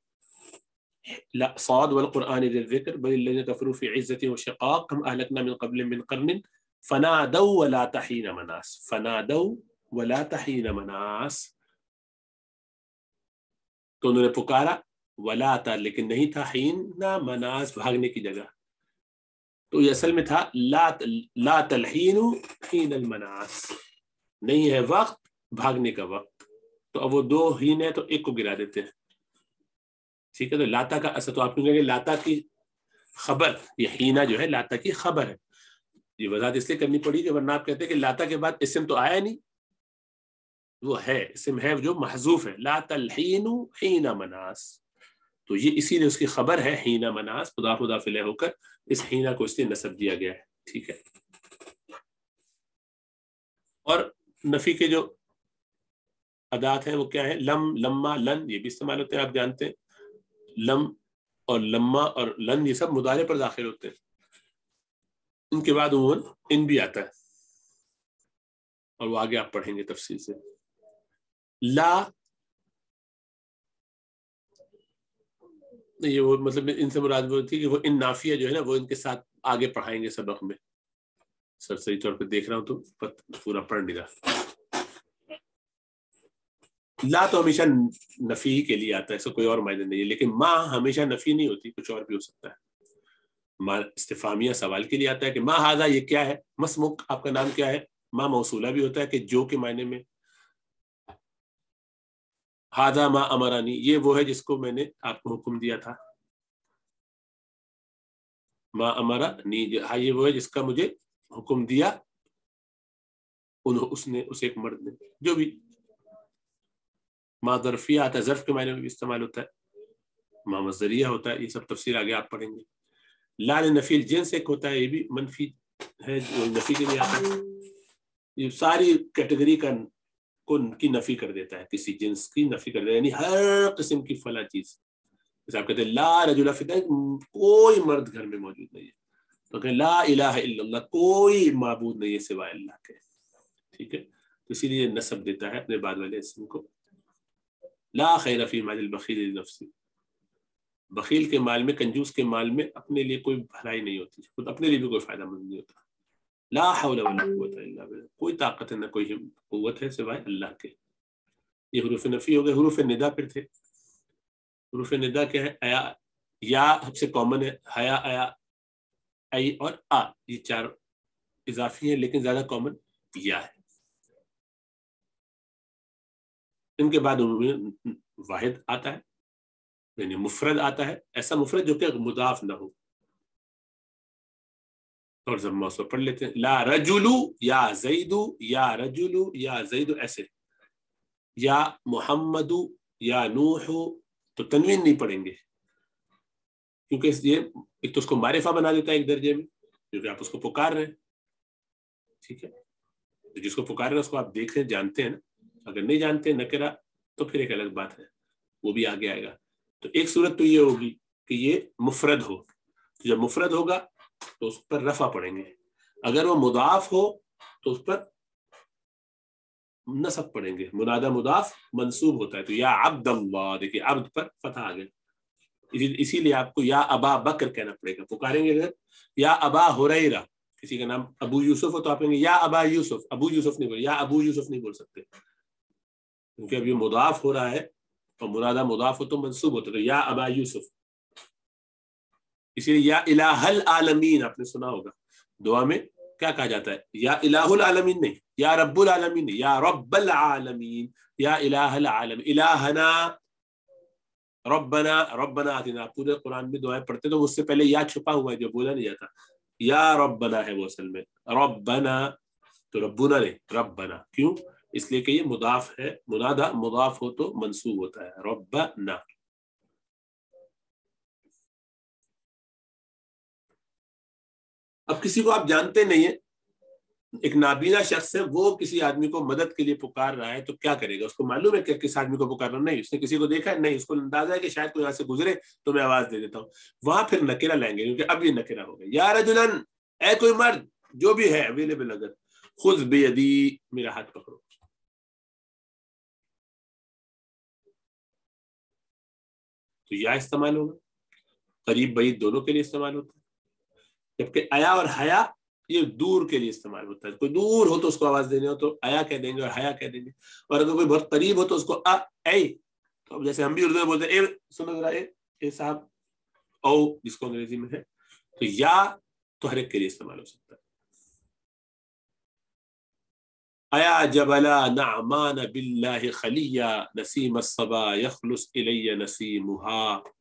صاد والقرآن ذی الذکر بل الذین کفروا فی عزۃ وشقاق ہم اہلکنا من قبل من قرن فنادوا ولاۃ حین مناس. فنادوا ولاۃ حین مناس، تو انہوں نے پکارا ولاۃ لیکن نہیں تھا، حین مناس بھاگنے کی جگہ. تو یہ اصل میں تھا لا تلحین حین المناس، نہیں ہے وقت بھاگنے کا وقت. تو اب وہ دو ہین ہے تو ایک کو گرا دیتے ہیں. ٹھیک ہے، تو لاتا کا اصل تو آپ کہیں گے لاتا کی خبر، یہ ہینا جو ہے لاتا کی خبر ہے. یہ وضاحت اس لیے کرنی پڑی کہ ورنہ آپ کہتے ہیں کہ لاتا کے بعد اسم تو آیا نہیں، وہ ہے اسم ہے جو محذوف ہے، لا تلحین حین مناس. تو یہ اسی لیے اس کی خبر ہے حین مناس، مضاف مضاف الیہ ہو کر اس حینا کو اس لیے نسب دیا گیا ہے. ٹھیک ہے. اور نفی کے جو ادات ہیں وہ کیا ہیں؟ لم، لما، لن، یہ بھی استعمال ہوتے ہیں، آپ جانتے ہیں. لم اور لما اور لن یہ سب مضارع پر داخل ہوتے ہیں. ان کے بعد عموماً ان بھی آتا ہے، اور وہ آگے آپ پڑھیں گے تفصیل سے. لا یہ وہ مطلب ان سے مراد وہ تھی کہ وہ ان نافیہ جو ہے نا وہ ان کے ساتھ آگے پڑھائیں گے سبق میں. سرسری طور پہ دیکھ رہا ہوں تو پورا پڑھ نہیں رہا. لا تو ہمیشہ نفی کے لیے آتا ہے، ایسا کوئی اور معنی نہیں ہے. لیکن ما ہمیشہ نفی نہیں ہوتی، کچھ اور بھی ہو سکتا ہے. ما استفہامیہ سوال کے لیے آتا ہے کہ ما ھذا یہ کیا ہے، مسمک آپ کا نام کیا ہے. ما موصولہ بھی ہوتا ہے کہ جو کے معنی میں. ھذا ما امرانی یہ وہ ہے جس کو میں نے آپ کو حکم دیا تھا. ما امرانی یہ وہ ہے جس کا مجھے حکم دیا اس نے، اس ایک مرد نے. جو بھی ما ظرفیہ آتا ہے، ظرف کے معنی میں بھی استعمال ہوتا ہے. ما مصدریہ ہوتا ہے، یہ سب تفسیر آگے آپ پڑھیں گے. لا لنفی الجنس ایک ہوتا ہے، یہ بھی منفی ہے، نفی کے لیے آتا ہے. یہ ساری کیٹیگری کی نفی کر دیتا ہے، کسی جنس کی نفی کر دیتا ہے، یعنی ہر قسم کی فلاں چیز. جیسے آپ کہتے ہیں لا رجل فی الدار، کوئی مرد گھر میں موجود نہیں ہے. تو کہ لا الہ الا اللہ، کوئی معبود نہیں ہے سوائے اللہ کے. ٹھیک ہے، تو اسی لیے نسب دیتا ہے اپنے بعد والے اسم کو. لا خیر فی مال البخیل لنفسہ، بخیل کے مال میں، کنجوس کے مال میں اپنے لیے کوئی بھلائی نہیں ہوتی، خود اپنے لیے بھی کوئی فائدہ مند نہیں ہوتا. لا حول ولا قوت الا باللہ، کوئی طاقت ہے نہ کوئی قوت ہے سوائے اللہ کے. یہ حروف نفی ہو گئے. حروف ندا پھر تھے. حروف ندا کیا ہے؟ ایا، یا سب سے کامن ہے، حیا، ایا، ای اور آ، یہ چار اضافی ہیں لیکن زیادہ کامن یا ہے. ان کے بعد واحد آتا ہے، یعنی مفرد آتا ہے، ایسا مفرد جو کہ مضاف نہ ہو. اور ضمہ اس کو پڑھ لیتے ہیں، لا رجلو یا زیدو، یا رجلو یا زیدو ایسے. یا محمد یا نوح، تو تنوین نہیں پڑھیں گے کیونکہ یہ ایک تو اس کو معرفہ بنا دیتا ہے ایک درجے میں، کیونکہ آپ اس کو پکار رہے ہیں. ٹھیک ہے، جس کو پکار رہے ہیں اس کو آپ دیکھ رہے جانتے ہیں نا. اگر نہیں جانتے نکرہ تو پھر ایک الگ بات ہے، وہ بھی آگے آئے گا. تو ایک صورت تو یہ ہوگی کہ یہ مفرد ہو. جب مفرد ہوگا تو اس پر رفع پڑھیں گے. اگر وہ مضاف ہو تو اس پر نصب پڑھیں گے. منادى مضاف منصوب ہوتا ہے. تو یا عبد اللہ، دیکھیے عبد پر فتح آ گیا. اسی لیے آپ کو یا ابا بکر کہنا پڑے گا. پکاریں گے اگر یا ابا ہریرہ، کسی کا نام ابو یوسف ہو تو آپ کہیں گے یا ابا یوسف. ابو یوسف نہیں بول، یا ابو یوسف نہیں بول سکتے کیونکہ اب یہ مضاف ہو رہا ہے اور منادى مضاف ہو تو منصوب ہوتا ہے. تو یا ابا یوسف. اسی لیے یا الہ العالمین آپ نے سنا ہوگا دعا میں کیا کہا جاتا ہے؟ یا الہ العالمین نہیں، یا رب العالمین نہیں، یا رب العالمین، یا الہ العالمین. الہنا ربنا ربنا آتنا. پورے قرآن میں دعائیں پڑھتے تو اس سے پہلے یا چھپا ہوا ہے جو بولا نہیں جاتا. یا ربنا ہے وہ اصل میں، ربنا تو ربنا نہیں، ربنا. کیوں؟ اس لیے کہ یہ مضاف ہے، منادى مضاف ہو تو منصوب ہوتا ہے. ربنا. اب کسی کو آپ جانتے نہیں ہیں، ایک نابینا شخص ہے، وہ کسی آدمی کو مدد کے لیے پکار رہا ہے، تو کیا کرے گا؟ اس کو معلوم ہے کہ کس آدمی کو پکار رہا ہے؟ نہیں. اس نے کسی کو دیکھا ہے؟ نہیں. اس کو اندازہ ہے کہ شاید کوئی یہاں سے گزرے تو میں آواز دے دیتا ہوں. وہاں پھر نکرہ لائیں گے کیونکہ اب یہ نکرہ ہو گیا. یا رجلن، اے کوئی مرد جو بھی ہے اویلیبل، اگر خذ بیدی، میرا ہاتھ پکڑو. تو یا استعمال ہوگا. قریب بعید دونوں کے لیے استعمال ہوتا ہے. جبکہ ایا اور حیا یہ دور کے لیے استعمال ہوتا ہے. کوئی دور ہو تو اس کو آواز دینے ہو تو ایا کہہ دیں گے اور حیا کہہ دیں گے. اور اگر کوئی بہت قریب ہو تو اس کو اے. تو جیسے ہم بھی اردو میں بولتے ہیں اے سنو ذرا، اے صاحب، او جس کو انگریزی میں ہے. تو یا تو ہر ایک کے لیے استعمال ہو سکتا ہے. ایا جبلا نعمان باللہ خلیہ نسیم الصبا یخلص الی نسیمها.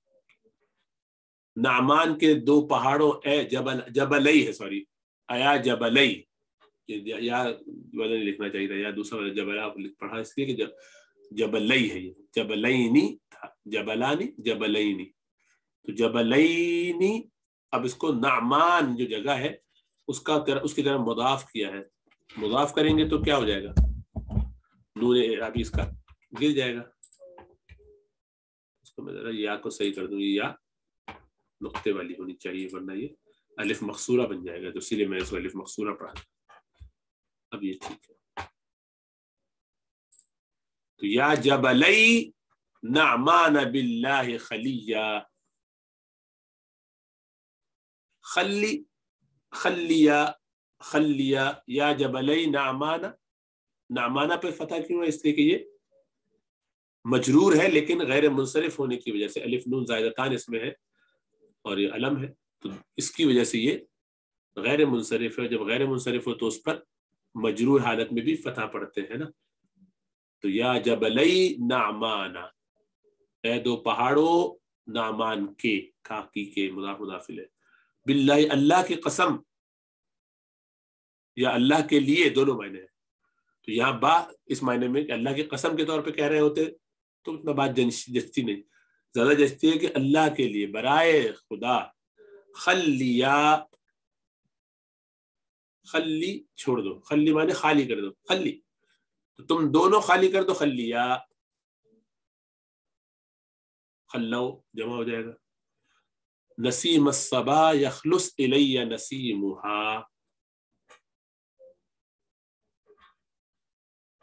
نعمان کے دو پہاڑوں، اے جبل، جبلئی ہے، سوری، ایا جبلئی. یا والا نہیں لکھنا چاہیے تھا، یا دوسرا والا جبلا پڑھا اس لیے کہ جبلئی ہے. یہ جبلینی تھا، جبلانی جبلینی. تو جبلینی. اب اس کو نعمان جو جگہ ہے اس کی طرح مضاف کیا ہے. مضاف کریں گے تو کیا ہو جائے گا؟ نون ابھی اس کا گر جائے گا. اس کو میں ذرا یا کو صحیح کر دوں. یہ یا نقطے والی ہونی چاہیے ورنہ یہ الف مقصورہ بن جائے گا. تو اسی لیے میں اس کو الف مقصورہ پڑھا. اب یہ ٹھیک ہے. تو یا جبلئی نعمان باللہ خلیہ. خلی، خلیہ، خلیہ. یا جبلئی نعمان. نعمانہ پہ فتح کیوں ہے؟ اس لیے کہ یہ مجرور ہے لیکن غیر منصرف ہونے کی وجہ سے. الف نون زائدتان اس میں ہے اور یہ علم ہے، تو اس کی وجہ سے یہ غیر منصرف ہے. جب غیر منصرف ہو تو اس پر مجرور حالت میں بھی فتح پڑھتے ہیں نا. تو یا جبلئی نعمانہ، اے دو پہاڑوں نعمان کے، کاکی کے مضاف مضافل ہے. باللہ اللہ کی قسم، یا اللہ کے لیے، دونوں معنی ہیں. تو یہاں با اس معنی میں کہ اللہ کی قسم کے طور پہ کہہ رہے ہوتے تو اتنا بات جچتی نہیں. زیادہ جچتی ہے کہ اللہ کے لیے، برائے خدا. خلیا، خلی چھوڑ دو، خلی معنی خالی کر دو. خلی تو تم دونوں خالی کر دو. خلیا، خلو جمع ہو جائے گا. نسیم الصبا یخلص الی نسیمها.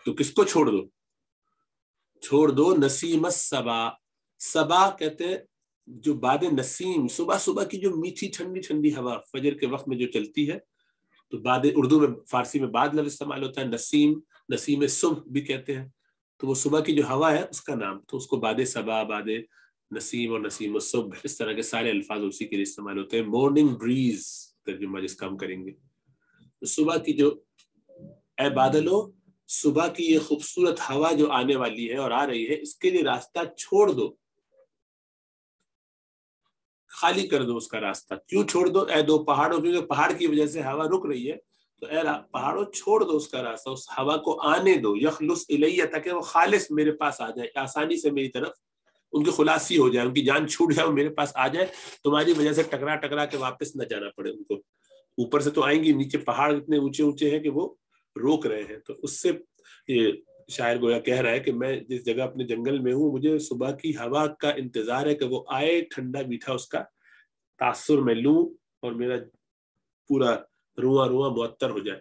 تو کس کو چھوڑ دو؟ چھوڑ دو نسیم الصبا. صبا کہتے ہیں جو باد نسیم، صبح صبح کی جو میٹھی ٹھنڈی ٹھنڈی ہوا فجر کے وقت میں جو چلتی ہے، تو باد اردو میں فارسی میں باد لفظ استعمال ہوتا ہے، نسیم، نسیم صبح بھی کہتے ہیں، تو وہ صبح کی جو ہوا ہے اس کا نام، تو اس کو باد صبا، باد نسیم اور نسیم الصبح، اس طرح کے سارے الفاظ اسی کے لیے استعمال ہوتے ہیں۔ مارننگ بریز ترجمہ جس کا ہم کریں گے، تو صبح کی جو، اے بادلو صبح کی یہ خوبصورت ہوا جو آنے والی ہے اور آ رہی ہے، اس کے لیے راستہ چھوڑ دو، خالی کر دو اس کا راستہ۔ کیوں چھوڑ دو؟ اے دو پہاڑوں، کیونکہ پہاڑ کی وجہ سے ہوا رک رہی ہے، تو اے پہاڑوں چھوڑ دو اس کا راستہ، اس ہوا کو آنے دو، یخلص الیہ، تاکہ وہ خالص میرے پاس آ جائے، آسانی سے میری طرف ان کی خلاصی ہو جائے، ان کی جان چھوٹ جائے، وہ میرے پاس آ جائے، تمہاری وجہ سے ٹکرا ٹکرا کے واپس نہ جانا پڑے ان کو۔ اوپر سے تو آئیں گی، نیچے پہاڑ اتنے اونچے اونچے ہیں کہ وہ روک رہے ہیں، تو اس سے یہ شاعر گویا کہہ رہا ہے کہ میں جس جگہ اپنے جنگل میں ہوں، مجھے صبح کی ہوا کا انتظار ہے کہ وہ آئے، ٹھنڈا میٹھا اس کا تاثر میں لوں اور میرا پورا رواں رواں معطر ہو جائے،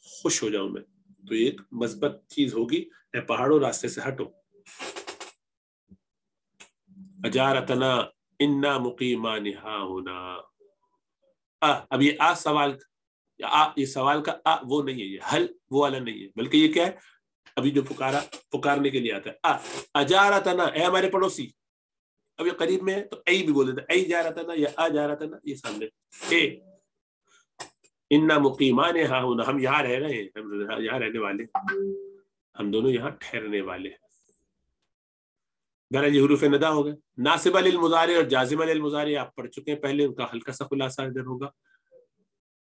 خوش ہو جاؤں میں۔ تو یہ ایک مثبت چیز ہوگی، اے پہاڑوں راستے سے ہٹو۔ اجارتنا انا مقیمان ہا ہونا، اب یہ سوال، یہ سوال کا وہ نہیں ہے، یہ حل وہ والا نہیں ہے، بلکہ یہ کیا ہے، ابھی جو پکارنے کے لیے آتا ہے، اجارتنا، اے ہمارے پڑوسی، اب یہ قریب میں ہے تو ای بھی بول دیتا ہے، ای جا رہا تھا نا یا آ جا رہا تھا نا، یہ سامنے اے، انا مقیمان ہا ہونا، ہم یہاں رہ رہے ہیں، ہم یہاں رہنے والے، ہم دونوں یہاں ٹھہرنے والے ہیں۔ یہ حروف ندا ہو گئے۔ ناصبہ للمضارع اور جازمہ للمضارع آپ پڑھ چکے ہیں پہلے، ان کا ہلکا سا خلاصہ ادھر ہوگا،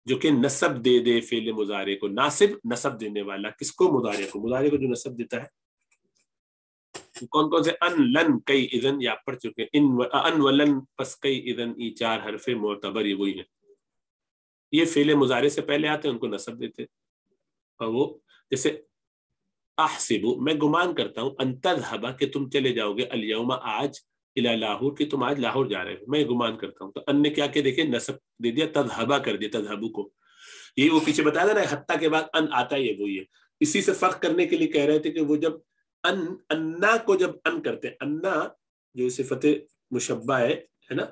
جو کہ نصب دے دے فعل مضارع کو۔ ناصب نصب دینے والا، کس کو؟ مضارع کو، مضارع کو جو نصب دیتا ہے۔ کون کون سے؟ ان، لن، کئی، اذن، یا پڑھ چکے ہیں، ان ولن پس کئی اذن، یہ چار حرف معتبر یہ وہی ہیں، یہ فعل مضارع سے پہلے آتے ہیں، ان کو نصب دیتے، اور وہ جیسے احسب، میں گمان کرتا ہوں، ان تذهب، کہ تم چلے جاؤ گے، الیوم، آج، الی لاہور، کہ تم آج لاہور جا رہے ہو، میں گمان کرتا ہوں، تو ان نے کیا کہ دیکھیں نصب دے دیا، تذهب کر دیا، تذهب کو، یہ وہ پیچھے بتایا تھا نا حتیٰ کے بعد ان آتا ہے، یہ وہی ہے۔ اسی سے فرق کرنے کے لیے کہہ رہے تھے کہ وہ جب انا کو جب ان کرتے ہیں، انا جو صفت مشبہ ہے نا،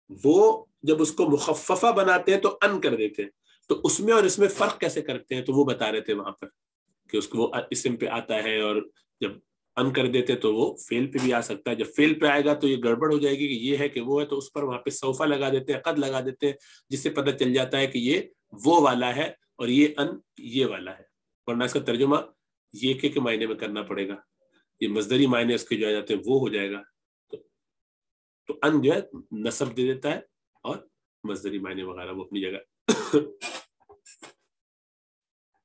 وہ جب اس کو مخففہ بناتے ہیں تو ان کر دیتے ہیں، تو اس میں اور اس میں فرق کیسے کرتے ہیں، تو وہ بتا رہے تھے وہاں پر کہ اس کو وہ اسم پہ آتا ہے، اور جب ان کر دیتے تو وہ فعل پہ بھی آ سکتا ہے، جب فعل پہ آئے گا تو یہ گڑبڑ ہو جائے گی کہ یہ ہے کہ وہ ہے، تو اس پر وہاں پہ سوفا لگا دیتے ہیں، قد لگا دیتے ہیں، جس سے پتہ چل جاتا ہے کہ یہ وہ والا ہے اور یہ ان یہ والا ہے، ورنہ اس کا ترجمہ یہ کے معنی میں کرنا پڑے گا، یہ مصدری معنی اس کے جو آ جاتے ہیں وہ ہو جائے گا، تو ان جو ہے نصب دے دیتا ہے اور مصدری معنی وغیرہ وہ اپنی جگہ۔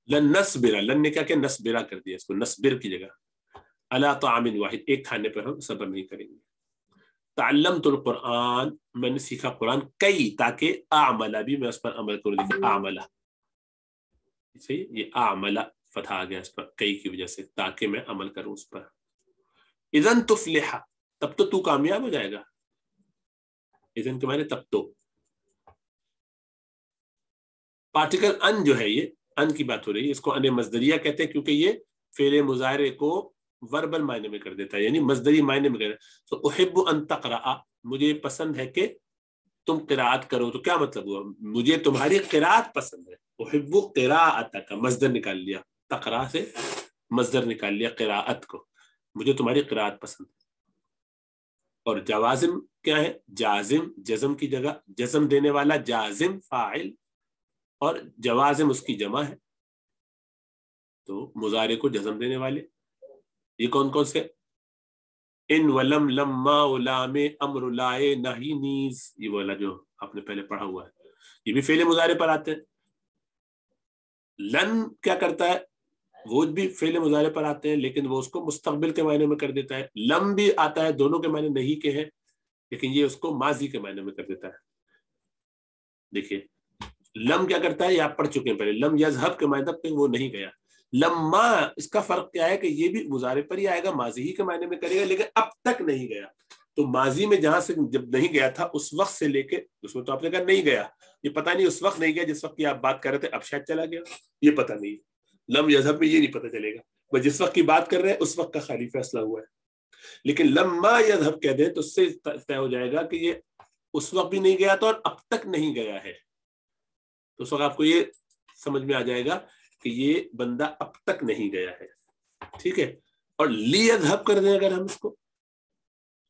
لن نصبر، لن نے کیا کہ نصبرا کر دیا، اس کو نصبر کی جگہ، علی طعام واحد، ایک کھانے پر ہم صبر نہیں کریں گے۔ تعلمت القرآن، میں نے سیکھا قرآن، کئی، تاکہ اعمل، بھی میں اس پر عمل کروں، لیکن اعمل، صحیح، یہ اعمل فتح آ گیا اس پر کئی کی وجہ سے، تاکہ میں عمل کروں اس پر۔ اذن تفلح، تب تو کامیاب ہو جائے گا، اذن کے معنی تب تو، پارٹیکل ان جو ہے، یہ ان کی بات ہو رہی ہے، اس کو ان مصدریہ کہتے ہیں، کیونکہ یہ فعل مضارع کو وربل معنی میں کر دیتا ہے، یعنی مصدری معنی میں کر دیتا ہے۔ تو احب ان تقرأ، مجھے پسند ہے کہ تم قراءت کرو، تو کیا مطلب ہوا؟ مجھے تمہاری قراءت پسند ہے، احب قراءتک، مصدر نکال لیا، تقرأ سے مصدر نکال لیا قراءت کو، مجھے تمہاری قراءت پسند ہے۔ اور جوازم کیا ہے؟ جازم، جزم کی جگہ جزم دینے والا، جازم فاعل، اور جوازم اس کی جمع ہے، تو مضارع کو جزم دینے والے یہ کون کون سے؟ ان ولم، لما، لام، امر، لائے، نہی، نیز، یہ والا جو آپ نے پہلے پڑھا ہوا ہے، یہ بھی فعل مضارع پر آتے ہیں۔ لن کیا کرتا ہے؟ وہ بھی فعل مضارع پر آتے ہیں، لیکن وہ اس کو مستقبل کے معنی میں کر دیتا ہے۔ لم بھی آتا ہے، دونوں کے معنی نہیں کے ہیں، لیکن یہ اس کو ماضی کے معنی میں کر دیتا ہے۔ دیکھیے لم کیا کرتا ہے، یہ آپ پڑھ چکے ہیں پہلے، لم یذهب کے معنی تک وہ نہیں گیا۔ لما، اس کا فرق کیا ہے کہ یہ بھی مضارع پر ہی آئے گا، ماضی ہی کے معنی میں کرے گا، لیکن اب تک نہیں گیا، تو ماضی میں جہاں سے جب نہیں گیا تھا اس وقت سے لے کے، اس میں تو آپ نے کہا نہیں گیا، یہ پتہ نہیں اس وقت نہیں گیا جس وقت کی آپ بات کر رہے تھے، اب شاید چلا گیا، یہ پتہ نہیں، لم یذهب میں یہ نہیں پتہ چلے گا، بس جس وقت کی بات کر رہے ہیں اس وقت کا خالی فیصلہ ہوا ہے۔ لیکن لما یذهب کہہ دیں تو اس سے طے ہو جائے گا کہ یہ اس وقت بھی نہیں گیا تھا اور اب تک نہیں گیا ہے. تو اس وقت آپ کو یہ سمجھ میں آ جائے گا کہ یہ بندہ اب تک نہیں گیا ہے. ٹھیک ہے. اور لیذهب کر دیں اگر ہم اس کو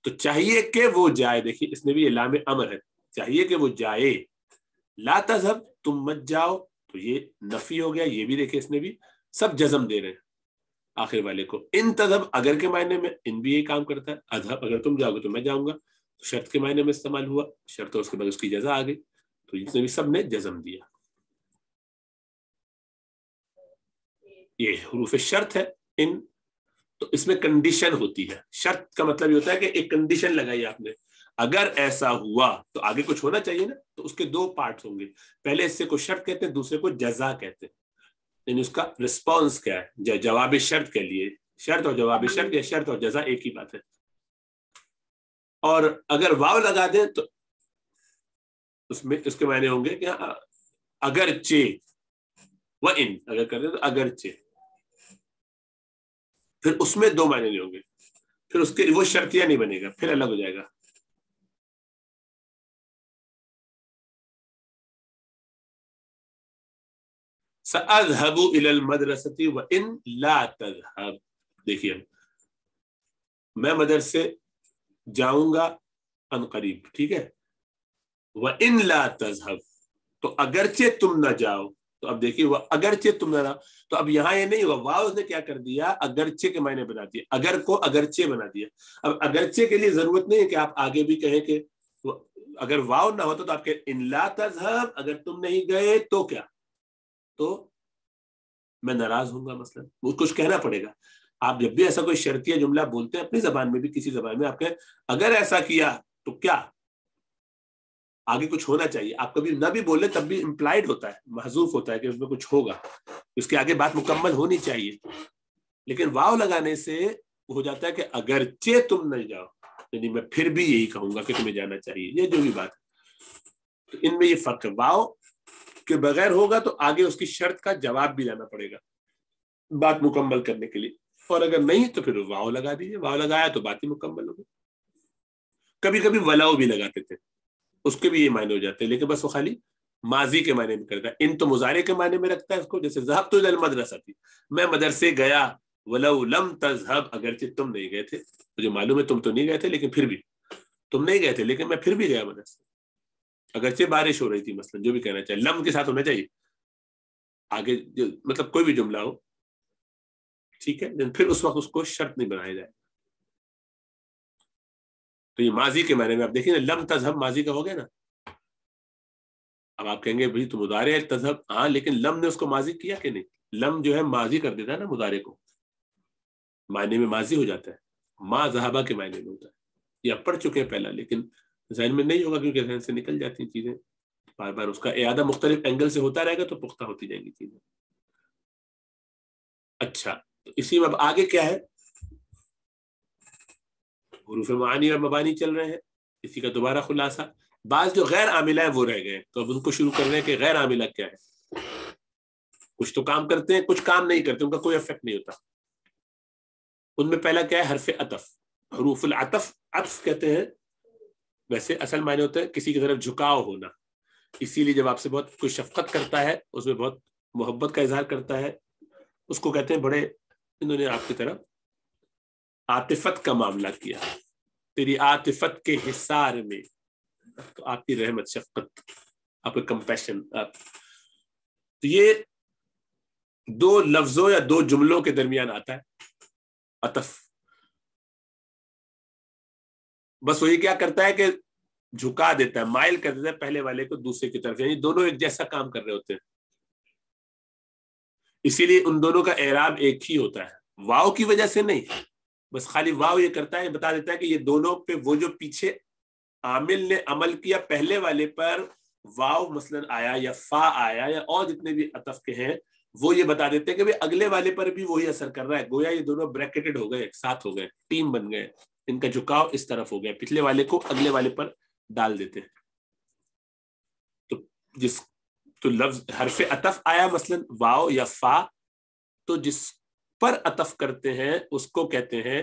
تو چاہیے کہ وہ جائے. دیکھیے اس میں بھی لام امر ہے, چاہیے کہ وہ جائے. لا تذهب تم مت جاؤ تو یہ نفی ہو گیا. یہ بھی دیکھیں اس میں بھی سب جزم دے رہے ہیں آخر والے کو. ان تذهب اگر کے معنی میں ان بھی یہی کام کرتا ہے. اذهب اگر تم جاؤ گے تو میں جاؤں گا, تو شرط کے معنی میں استعمال ہوا. شرط اس کے بعد اس کی جزا آ گئی, تو اس نے بھی سب نے جزم دیا. یہ حروف شرط ہے ان. تو اس میں کنڈیشن ہوتی ہے. شرط کا مطلب یہ ہوتا ہے کہ ایک کنڈیشن لگائی آپ نے, اگر ایسا ہوا تو آگے کچھ ہونا چاہیے نا. تو اس کے دو پارٹس ہوں گے, پہلے اس سے کو شرط کہتے ہیں, دوسرے کو جزا کہتے ہیں. یعنی اس کا رسپانس کیا ہے, جواب شرط کے لیے. شرط اور جواب شرط یا شرط اور جزا ایک ہی بات ہے. اور اگر واو لگا دیں تو اس میں اس کے معنی ہوں گے کہ اگرچہ و ان اگر کر دیں تو اگرچہ. پھر اس میں دو معنی نہیں ہوں گے, پھر اس کے وہ شرطیہ نہیں بنے گا, پھر الگ ہو جائے گا. سأذهب إلى المدرسة وإن لا تذهب. دیکھیے میں مدرسے جاؤں گا ان قریب, ٹھیک ہے. وإن لا تذهب تو اگرچہ تم نہ جاؤ. تو اب دیکھیے وہ اگرچہ تم نہ جاؤ, تو اب یہاں یہ نہیں ہوا, واو نے کیا کر دیا, اگرچہ کے معنی بنا دیا, اگر کو اگرچہ بنا دیا. اب اگرچہ کے لیے ضرورت نہیں ہے کہ آپ آگے بھی کہیں کہ اگر واو نہ ہوتا تو آپ کہ ان لا تذهب, اگر تم نہیں گئے تو کیا, تو میں ناراض ہوں گا مثلا. وہ کچھ کہنا پڑے گا. آپ جب بھی ایسا کوئی شرطیہ جملہ بولتے ہیں اپنی زبان میں بھی, کسی زبان میں آپ کہیں اگر ایسا کیا تو کیا, آگے کچھ ہونا چاہیے. آپ کبھی نہ بھی بولے تب بھی امپلائڈ ہوتا ہے, محذوف ہوتا ہے کہ اس میں کچھ ہوگا, اس کے آگے بات مکمل ہونی چاہیے. لیکن واو لگانے سے ہو جاتا ہے کہ اگرچہ تم نہیں جاؤ, یعنی میں پھر بھی یہی کہوں گا کہ تمہیں جانا چاہیے. یہ جو بھی بات ہے, تو ان میں یہ فرق ہے. واو کے بغیر ہوگا تو آگے اس کی شرط کا جواب بھی لانا پڑے گا بات مکمل کرنے کے لیے, اور اگر نہیں تو پھر واو لگا دیجیے. واو لگایا تو بات ہی مکمل ہوگی. کبھی کبھی ولاؤ بھی لگاتے تھے, اس کے بھی یہ معنی ہو جاتے ہیں, لیکن بس وہ خالی ماضی کے معنی میں کرتا ہے. ان تو مضارع کے معنی میں رکھتا ہے اس کو, جیسے ذهبت الى المدرسہ تھی, میں مدرسے گیا. ولو لم تذهب اگرچہ تم نہیں گئے تھے. مجھے معلوم ہے تم تو نہیں گئے تھے, لیکن پھر بھی تم نہیں گئے تھے, لیکن میں پھر بھی گیا مدرسے, اگرچہ بارش ہو رہی تھی مثلا. جو بھی کہنا چاہیے لم کے ساتھ ہونا چاہیے آگے, مطلب کوئی بھی جملہ ہو, ٹھیک ہے. لیکن پھر اس وقت اس کو شرط نہیں بنایا جائے. تو یہ ماضی کے معنی میں آپ دیکھیں نا, لم تذهب ماضی کا ہو گیا نا. اب آپ کہیں گے بھائی تو مضارع ہے تذهب, ہاں, لیکن لم نے اس کو ماضی کیا کہ نہیں. لم جو ہے ماضی کر دیتا ہے نا مضارع کو, معنی میں ماضی ہو جاتا ہے. ما ذهب کے معنی میں ہوتا ہے. یہ آپ پڑھ چکے ہیں پہلا, لیکن ذہن میں نہیں ہوگا کیونکہ ذہن سے نکل جاتی ہیں چیزیں. بار بار اس کا اعادہ مختلف اینگل سے ہوتا رہے گا تو پختہ ہوتی جائیں گی چیزیں. اچھا, تو اسی میں اب آگے کیا ہے, حروف معانی اور مبانی چل رہے ہیں. اسی کا دوبارہ خلاصہ. بعض جو غیر عاملہ ہیں وہ رہ گئے, تو اب ان کو شروع کر رہے ہیں کہ غیر عاملہ کیا ہے. کچھ تو کام کرتے ہیں, کچھ کام نہیں کرتے, ان کا کوئی افیکٹ نہیں ہوتا. ان میں پہلا کیا ہے, حرف عطف. حروف العطف, عطف کہتے ہیں, ویسے اصل معنی ہوتا ہے کسی کی طرف جھکاؤ ہونا. اسی لیے جب آپ سے بہت کوئی شفقت کرتا ہے, اس میں بہت محبت کا اظہار کرتا ہے, اس کو کہتے ہیں بڑے انہوں نے آپ کی طرف عاطفت کا معاملہ کیا, تیری عاطفت کے حصار میں. تو آپ کی رحمت, شفقت, آپ کا کمپیشن. تو یہ دو لفظوں یا دو جملوں کے درمیان آتا ہے عطف. بس وہی کیا کرتا ہے کہ جھکا دیتا ہے, مائل کر دیتا ہے پہلے والے کو دوسرے کی طرف, یعنی دونوں ایک جیسا کام کر رہے ہوتے ہیں. اسی لیے ان دونوں کا اعراب ایک ہی ہوتا ہے, واو کی وجہ سے نہیں. بس خالی واو یہ کرتا ہے, بتا دیتا ہے کہ یہ دونوں پہ وہ جو پیچھے عامل نے عمل کیا پہلے والے پر, واو مثلا آیا یا فا آیا یا اور جتنے بھی عطف کے ہیں, وہ یہ بتا دیتے ہیں کہ اگلے والے پر بھی وہی اثر کر رہا ہے. گویا یہ دونوں بریکٹڈ ہو گئے, ایک ساتھ ہو گئے, ٹیم بن گئے, ان کا جھکاؤ اس طرف ہو گیا, پچھلے والے کو اگلے والے پر ڈال دیتے ہیں. تو جس تو لفظ حرف عطف آیا مثلا واو یا فا, تو جس پر عطف کرتے ہیں اس کو کہتے ہیں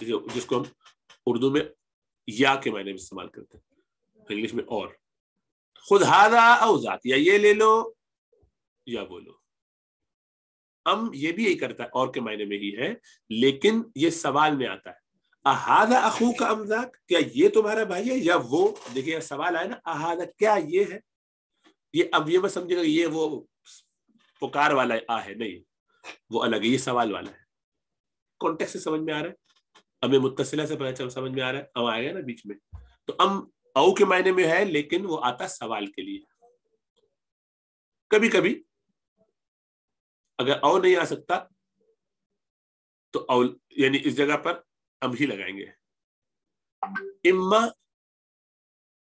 جس کو ہم اردو میں یا کے معنی میں استعمال کرتے ہیں, انگلش میں اور. خود ہاذا او ذات, یا یہ لے لو یا وہ لو. یہ بھی یہی کرتا ہے, اور کے معنی میں ہی ہے, لیکن یہ سوال میں آتا ہے. اہذا اخوک ام ذاک, کیا یہ تمہارا بھائی ہے یا وہ. دیکھیے سوال آئے نا, اہذا کیا یہ ہے, یہ اب یہ مت سمجھے گا یہ وہ پکار والا ہے, نہیں, وہ الگ ہے, یہ سوال والا ہے. کانٹیکسٹ سے سمجھ میں آ رہا ہے, ہمیں متصلہ سے پتہ چل سمجھ میں آ رہا ہے, اب آئے گا نا بیچ میں. تو او کے معنی میں ہے, لیکن وہ آتا سوال کے لیے. کبھی کبھی اگر او نہیں آ سکتا تو او یعنی اس جگہ پر ام ہی لگائیں گے. اما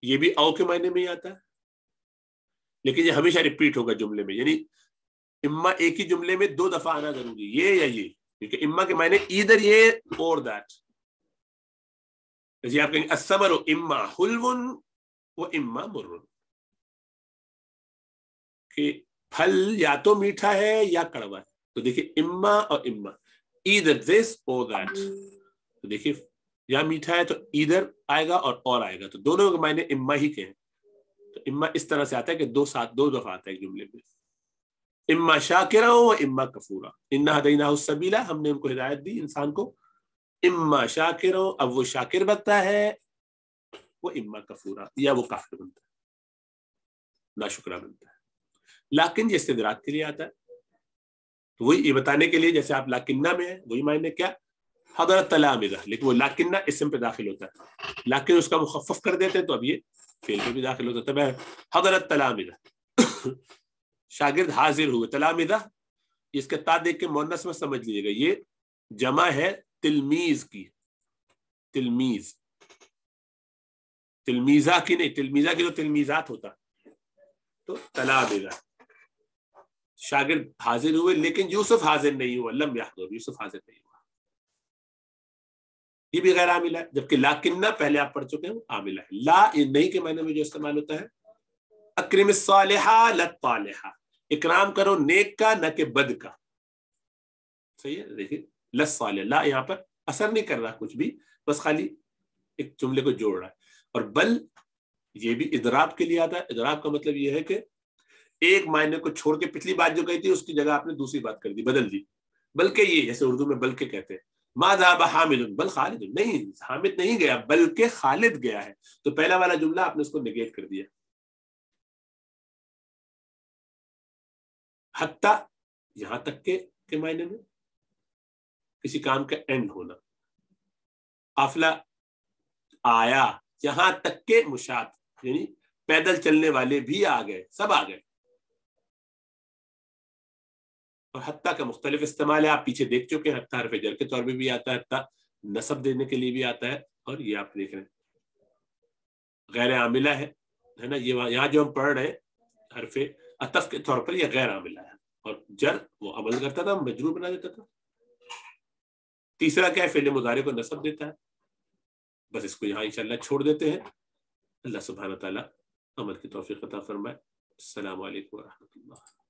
یہ بھی او کے معنی میں ہی آتا ہے, لیکن یہ ہمیشہ ریپیٹ ہوگا جملے میں, یعنی اما ایک ہی جملے میں 2 دفعہ آنا ضروری, یہ یا یہ, کیونکہ اما کے معنی ادھر یہ اور دیٹ. جیسے آپ کہیں گے الثمر اما حلو و اما مر, کہ پھل یا تو میٹھا ہے یا کڑوا ہے. تو دیکھیے اما اور اما, either this or that. تو دیکھیے یا میٹھا ہے تو ادھر آئے گا اور آئے گا, تو دونوں کے معنی اما ہی کے ہیں. تو اما اس طرح سے آتا ہے کہ 2 دفعہ آتا ہے ایک جملے میں. اما شاکرا و اما کفورا, انا ہدیناہ السبیل, ہم نے ان کو ہدایت دی انسان کو. اما شاکرا, اب وہ شاکر بنتا ہے, وہ اما کفورا, یا وہ کافر بنتا ہے, ناشکرا بنتا ہے. لیکن یہ استدراک کے لیے آتا ہے, وہی یہ بتانے کے لیے, جیسے آپ لاکنہ میں ہے وہی معنی کیا حضرت تلامذہ, لیکن وہ لاکنہ اسم پہ داخل ہوتا ہے, لیکن اس کا مخفف کر دیتے ہیں تو اب یہ فعل پہ بھی داخل ہوتا ہے. حضرت تلامذہ, شاگرد حاضر ہوئے. تلامذہ اس کے تا دیکھ کے مؤنث میں سمجھ لیجیے گا, یہ جمع ہے تلمیذ کی. تلمیذ, تلمیزہ کی نہیں, تلمیزہ کی تو تلمیزات ہوتا. تو تلامذہ شاگرد حاضر ہوئے, لیکن یوسف حاضر نہیں ہوا. لم یحضر, یوسف حاضر نہیں ہوا, یہ بھی غیر عاملہ ہے. جبکہ لاکنہ پہلے آپ پڑھ چکے ہیں وہ عاملہ ہے. لا نہیں کے معنی میں جو استعمال ہوتا ہے, اکرم الصالحہ للطالحہ, اکرام کرو نیک کا نہ کہ بد کا. صحیح ہے, دیکھیے للصالح, لا یہاں پر اثر نہیں کر رہا کچھ بھی, بس خالی ایک جملے کو جوڑ رہا ہے. اور بل یہ بھی اضراب کے لیے آتا ہے. اضراب کا مطلب یہ ہے کہ ایک معنی کو چھوڑ کے پچھلی بات جو کہی تھی اس کی جگہ آپ نے دوسری بات کر دی, بدل دی. بلکہ یہ جیسے اردو میں بلکہ کہتے ہیں, ما ذهب حامد بل خالد, نہیں حامد نہیں گیا بلکہ خالد گیا ہے. تو پہلا والا جملہ آپ نے اس کو نیگیٹ کر دیا. حتی یہاں تک کے معنی میں کسی کام کا اینڈ ہونا. قافلہ آیا یہاں تک کے مشاط, یعنی پیدل چلنے والے بھی آ گئے, سب آ گئے. اور حتیٰ کا مختلف استعمال ہے, آپ پیچھے دیکھ چکے ہیں. حتیٰ حرف جر کے طور پہ بھی آتا ہے, حتیٰ نصب دینے کے لیے بھی آتا ہے, اور یہ آپ دیکھ رہے ہیں غیر عاملہ ہے نا. یہ یہاں جو ہم پڑھ رہے ہیں حرف عطف کے طور پر یہ غیر عاملہ ہے, اور جر وہ عمل کرتا تھا, مجرور بنا دیتا تھا. تیسرا کیا ہے, فعل مضارع کو نصب دیتا ہے. بس اس کو یہاں انشاءاللہ چھوڑ دیتے ہیں. اللہ سبحانہ تعالیٰ عمل کی توفیق عطا فرمائے. السلام علیکم ورحمۃ اللہ.